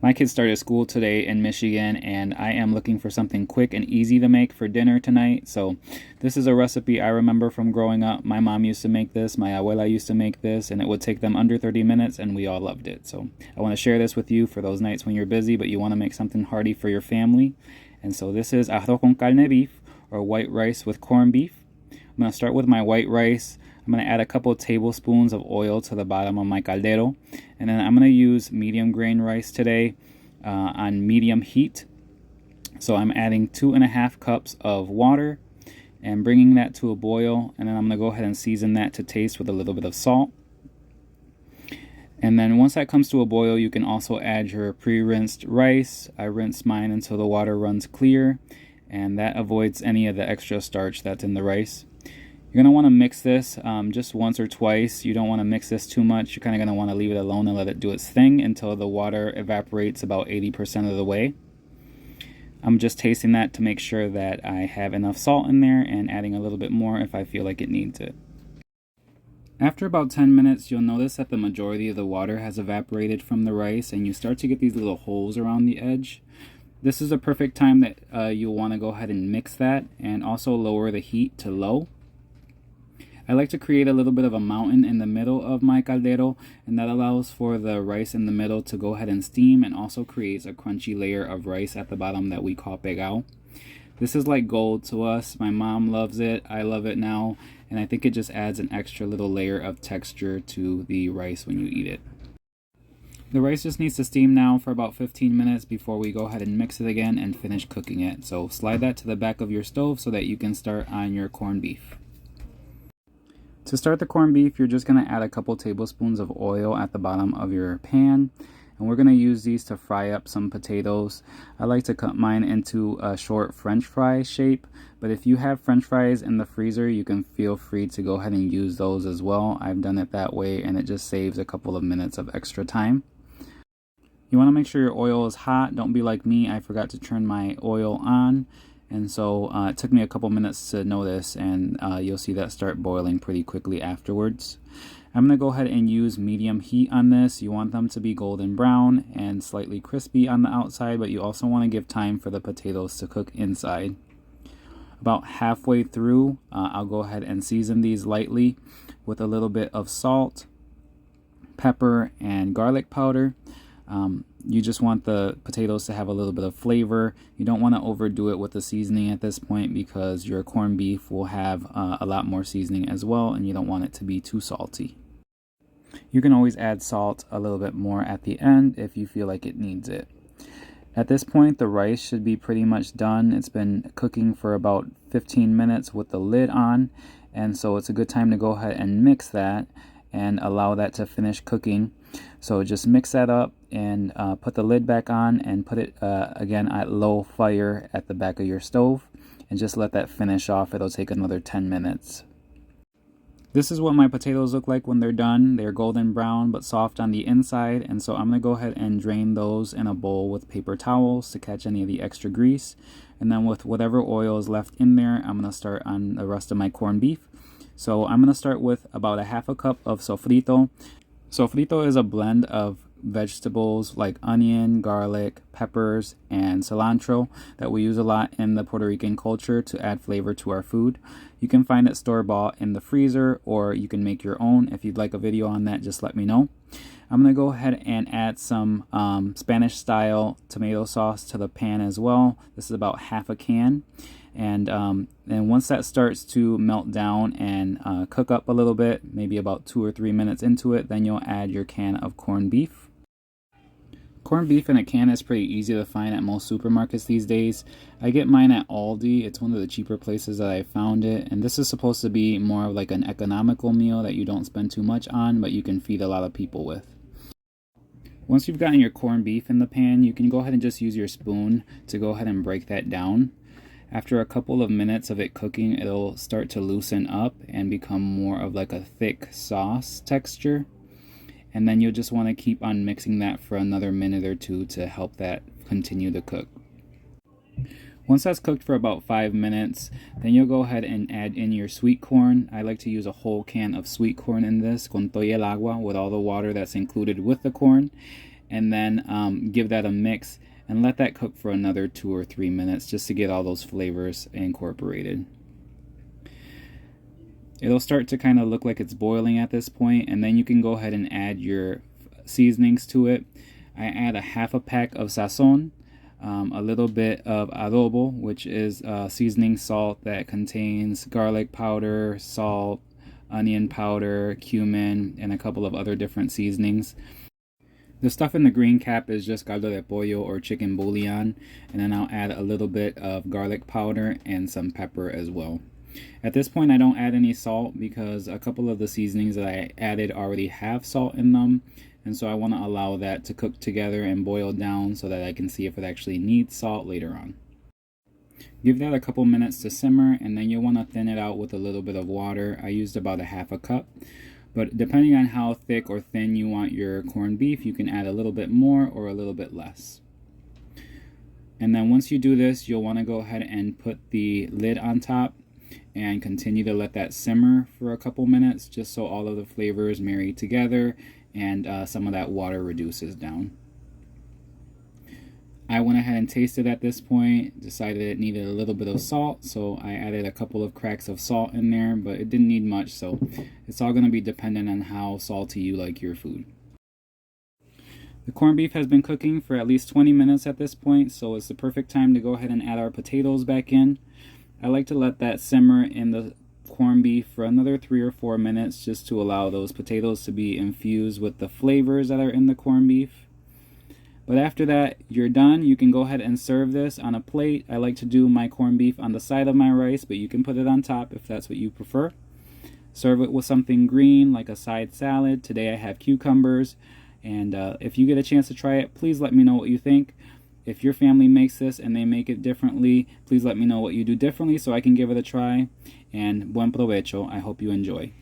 My kids started school today in Michigan, and I am looking for something quick and easy to make for dinner tonight. So this is a recipe I remember from growing up. My mom used to make this, my abuela used to make this, and it would take them under 30 minutes, and we all loved it. So I want to share this with you for those nights when you're busy, but you want to make something hearty for your family. And so this is arroz con carne beef, or white rice with corned beef. I'm going to start with my white rice. I'm going to add a couple tablespoons of oil to the bottom of my caldero. And then I'm going to use medium grain rice today on medium heat. So I'm adding 2.5 cups of water and bringing that to a boil. And then I'm going to go ahead and season that to taste with a little bit of salt. And then once that comes to a boil, you can also add your pre-rinsed rice. I rinse mine until the water runs clear, and that avoids any of the extra starch that's in the rice. You're going to want to mix this just once or twice. You don't want to mix this too much. You're kind of going to want to leave it alone and let it do its thing until the water evaporates about 80% of the way. I'm just tasting that to make sure that I have enough salt in there and adding a little bit more if I feel like it needs it. After about 10 minutes, you'll notice that the majority of the water has evaporated from the rice, and you start to get these little holes around the edge. This is a perfect time that you'll want to go ahead and mix that and also lower the heat to low. I like to create a little bit of a mountain in the middle of my caldero, and that allows for the rice in the middle to go ahead and steam, and also creates a crunchy layer of rice at the bottom that we call pegao. This is like gold to us. My mom loves it. I love it now, and I think it just adds an extra little layer of texture to the rice when you eat it. The rice just needs to steam now for about 15 minutes before we go ahead and mix it again and finish cooking it. So slide that to the back of your stove so that you can start on your corned beef. To start the corned beef, you're just going to add a couple tablespoons of oil at the bottom of your pan. And we're going to use these to fry up some potatoes. I like to cut mine into a short French fry shape. But if you have French fries in the freezer, you can feel free to go ahead and use those as well. I've done it that way, and it just saves a couple of minutes of extra time. You want to make sure your oil is hot. Don't be like me. I forgot to turn my oil on. And so it took me a couple minutes to notice, and you'll see that start boiling pretty quickly afterwards. I'm going to go ahead and use medium heat on this. You want them to be golden brown and slightly crispy on the outside, but you also want to give time for the potatoes to cook inside. About halfway through, I'll go ahead and season these lightly with a little bit of salt, pepper, and garlic powder. You just want the potatoes to have a little bit of flavor. You don't want to overdo it with the seasoning at this point, because your corned beef will have a lot more seasoning as well, and you don't want it to be too salty. You can always add salt a little bit more at the end if you feel like it needs it. At this point, the rice should be pretty much done. It's been cooking for about 15 minutes with the lid on, and so it's a good time to go ahead and mix that and allow that to finish cooking. So just mix that up and put the lid back on and put it again at low fire at the back of your stove, and just let that finish off. It'll take another 10 minutes. This is what my potatoes look like when they're done. They're golden brown but soft on the inside, and so I'm going to go ahead and drain those in a bowl with paper towels to catch any of the extra grease. And then with whatever oil is left in there, I'm going to start on the rest of my corned beef. So I'm going to start with about a half a cup of sofrito. Sofrito is a blend of vegetables like onion, garlic, peppers, and cilantro that we use a lot in the Puerto Rican culture to add flavor to our food. You can find it store-bought in the freezer, or you can make your own. If you'd like a video on that, just let me know. I'm going to go ahead and add some Spanish-style tomato sauce to the pan as well. This is about half a can. And once that starts to melt down and cook up a little bit, maybe about 2 or 3 minutes into it, then you'll add your can of corned beef. Corned beef in a can is pretty easy to find at most supermarkets these days. I get mine at Aldi. It's one of the cheaper places that I found it. And this is supposed to be more of like an economical meal that you don't spend too much on, but you can feed a lot of people with. Once you've gotten your corned beef in the pan, you can go ahead and just use your spoon to go ahead and break that down. After a couple of minutes of it cooking, it'll start to loosen up and become more of like a thick sauce texture. And then you'll just want to keep on mixing that for another minute or two to help that continue to cook. Once that's cooked for about 5 minutes, then you'll go ahead and add in your sweet corn. I like to use a whole can of sweet corn in this, con todo el agua, with all the water that's included with the corn. and then give that a mix and let that cook for another 2 or 3 minutes just to get all those flavors incorporated. It'll start to kind of look like it's boiling at this point, and then you can go ahead and add your seasonings to it. I add a half a pack of sazon, a little bit of adobo, which is seasoning salt that contains garlic powder, salt, onion powder, cumin, and a couple of other different seasonings. The stuff in the green cap is just caldo de pollo or chicken bouillon, and then I'll add a little bit of garlic powder and some pepper as well. At this point I don't add any salt because a couple of the seasonings that I added already have salt in them, and so I want to allow that to cook together and boil down so that I can see if it actually needs salt later on. Give that a couple minutes to simmer, and then you'll want to thin it out with a little bit of water. I used about a half a cup, but depending on how thick or thin you want your corned beef, you can add a little bit more or a little bit less. And then once you do this, you'll want to go ahead and put the lid on top and continue to let that simmer for a couple minutes just so all of the flavors marry together and some of that water reduces down. I went ahead and tasted at this point, decided it needed a little bit of salt, so I added a couple of cracks of salt in there, but it didn't need much, so it's all going to be dependent on how salty you like your food. The corned beef has been cooking for at least 20 minutes at this point, so it's the perfect time to go ahead and add our potatoes back in. I like to let that simmer in the corned beef for another 3 or 4 minutes just to allow those potatoes to be infused with the flavors that are in the corned beef. But after that, you're done. You can go ahead and serve this on a plate. I like to do my corned beef on the side of my rice, but you can put it on top if that's what you prefer. Serve it with something green like a side salad. Today I have cucumbers, and if you get a chance to try it, please let me know what you think. If your family makes this and they make it differently, please let me know what you do differently so I can give it a try. And buen provecho. I hope you enjoy.